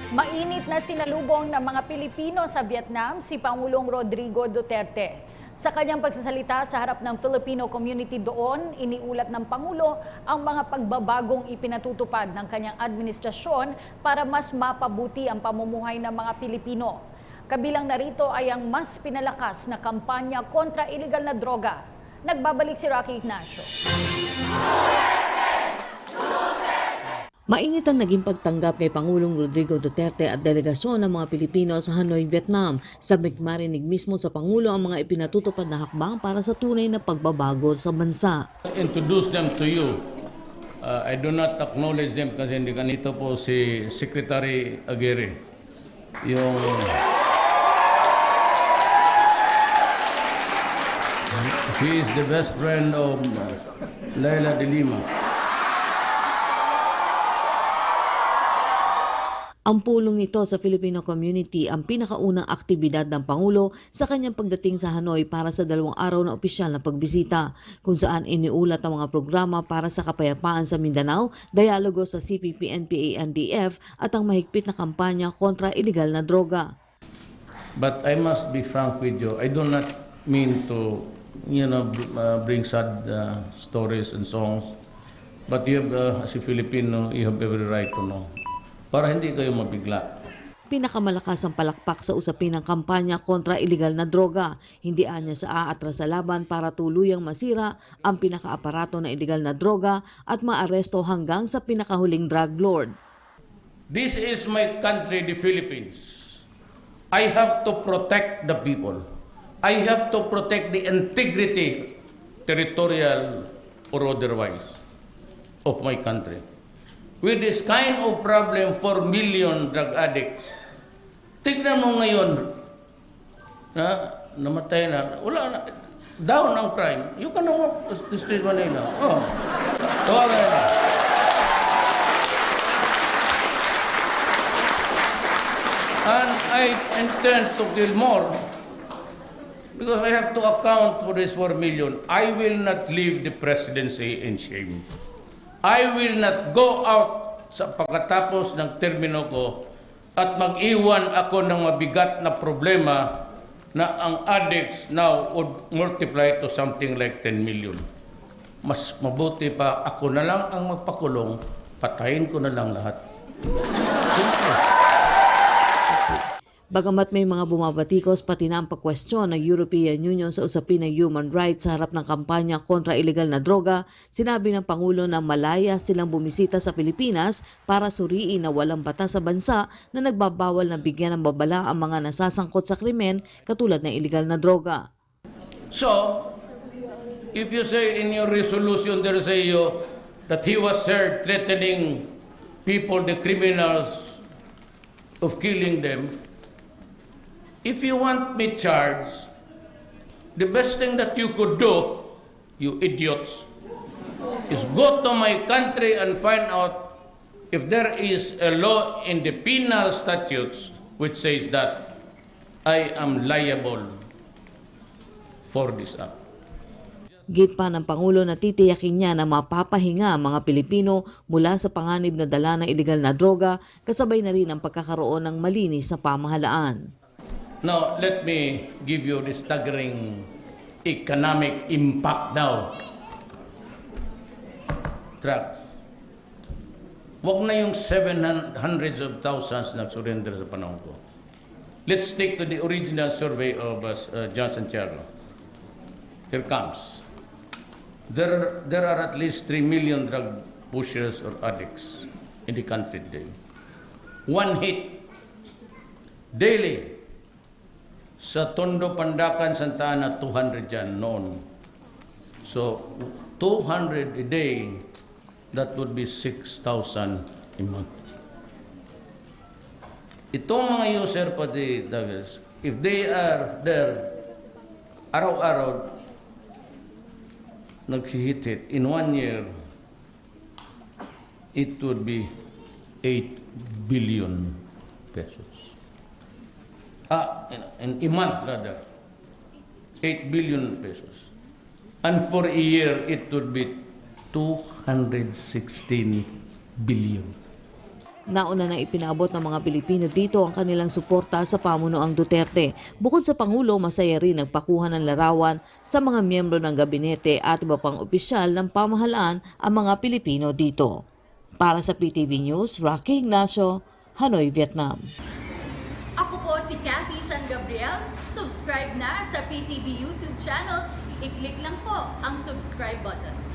Mainit na sinalubong ng mga Pilipino sa Vietnam si Pangulong Rodrigo Duterte. Sa kanyang pagsasalita sa harap ng Filipino community doon, iniulat ng Pangulo ang mga pagbabagong ipinatutupad ng kanyang administrasyon para mas mapabuti ang pamumuhay ng mga Pilipino. Kabilang narito ay ang mas pinalakas na kampanya kontra iligal na droga. Nagbabalik si Rocky Ignacio. Mainit ang naging pagtanggap kay Pangulong Rodrigo Duterte at delegasyon ng mga Pilipino sa Hanoi, Vietnam. Sabik marinig mismo sa Pangulo ang mga ipinatutupad na hakbang para sa tunay na pagbabago sa bansa. Introduce them to you. I do not acknowledge them kasi hindi ganito po si Secretary Aguirre. He is the best friend of Laila de Lima. Ang pulong nito sa Filipino community ang pinakaunang aktibidad ng Pangulo sa kanyang pagdating sa Hanoi para sa 2 araw na opisyal na pagbisita, kung saan iniulat ang mga programa para sa kapayapaan sa Mindanao, dialogo sa CPP, NPA, NDF at ang mahigpit na kampanya kontra iligal na droga. But I must be frank with you. I do not mean to, bring sad stories and songs. But you have, as a Filipino, you have every right to know. Para hindi kayo mabigla. Pinakamalakas ang palakpak sa usapin ng kampanya kontra iligal na droga. Hindi anya sa aatras sa laban para tuluyang masira ang pinakaaparato na iligal na droga at maaresto hanggang sa pinakahuling drug lord. This is my country, the Philippines. I have to protect the people. I have to protect the integrity, territorial or otherwise, of my country. With this kind of problem, 4 million drug addicts. Tignan mo ngayon, namatay na, wala na, down ang crime. You can walk the street Manila. Oh. Okay. And I intend to kill more because I have to account for this 4 million. I will not leave the presidency in shame. I will not go out sa pagkatapos ng termino ko at mag-iwan ako ng mabigat na problema na ang addicts now would multiply to something like 10 million. Mas mabuti pa ako na lang ang magpakulong, patayin ko na lang lahat. Bagamat may mga bumabatikos pati na ang pagkwestiyon ng European Union sa usapin ng human rights sa harap ng kampanya kontra iligal na droga, sinabi ng Pangulo na malaya silang bumisita sa Pilipinas para suriin na walang batas sa bansa na nagbabawal na bigyan ng babala ang mga nasasangkot sa krimen katulad ng iligal na droga. So, if you say in your resolution there say you that he was heard threatening people, the criminals, of killing them, if you want me charged, the best thing that you could do, you idiots, is go to my country and find out if there is a law in the penal statutes which says that I am liable for this act. Git pa ng Pangulo na titiyakin niya na mapapahinga ang mga Pilipino mula sa panganib na dala ng iligal na droga, kasabay na rin ang pagkakaroon ng malinis na pamahalaan. Now, let me give you the staggering economic impact now. Drugs. Huwag na yung 700s of thousands na surrender sa panahon ko. Let's stick to the original survey of John Santiago. Here comes. There are at least 3 million drug pushers or addicts in the country today. One hit daily. Sa Tondo, Pandacan, Santa Ana, 200 dyan noon. So, 200 a day, that would be 6,000 a month. Itong mga user pati, Douglas, if they are there, araw-araw, nag-hit in 1 year, it would be 8 billion pesos. In a month rather, 8 billion pesos. And for a year, it would be 216 billion. Nauna nang ipinaabot ng mga Pilipino dito ang kanilang suporta sa pamunuang Duterte. Bukod sa Pangulo, masaya rin nagpakuha ng larawan sa mga miyembro ng gabinete at iba pang opisyal ng pamahalaan ang mga Pilipino dito. Para sa PTV News, Rocky Ignacio, Hanoi, Vietnam. Ako po si Cathy San Gabriel. Subscribe na sa PTV YouTube channel. I-click lang po ang subscribe button.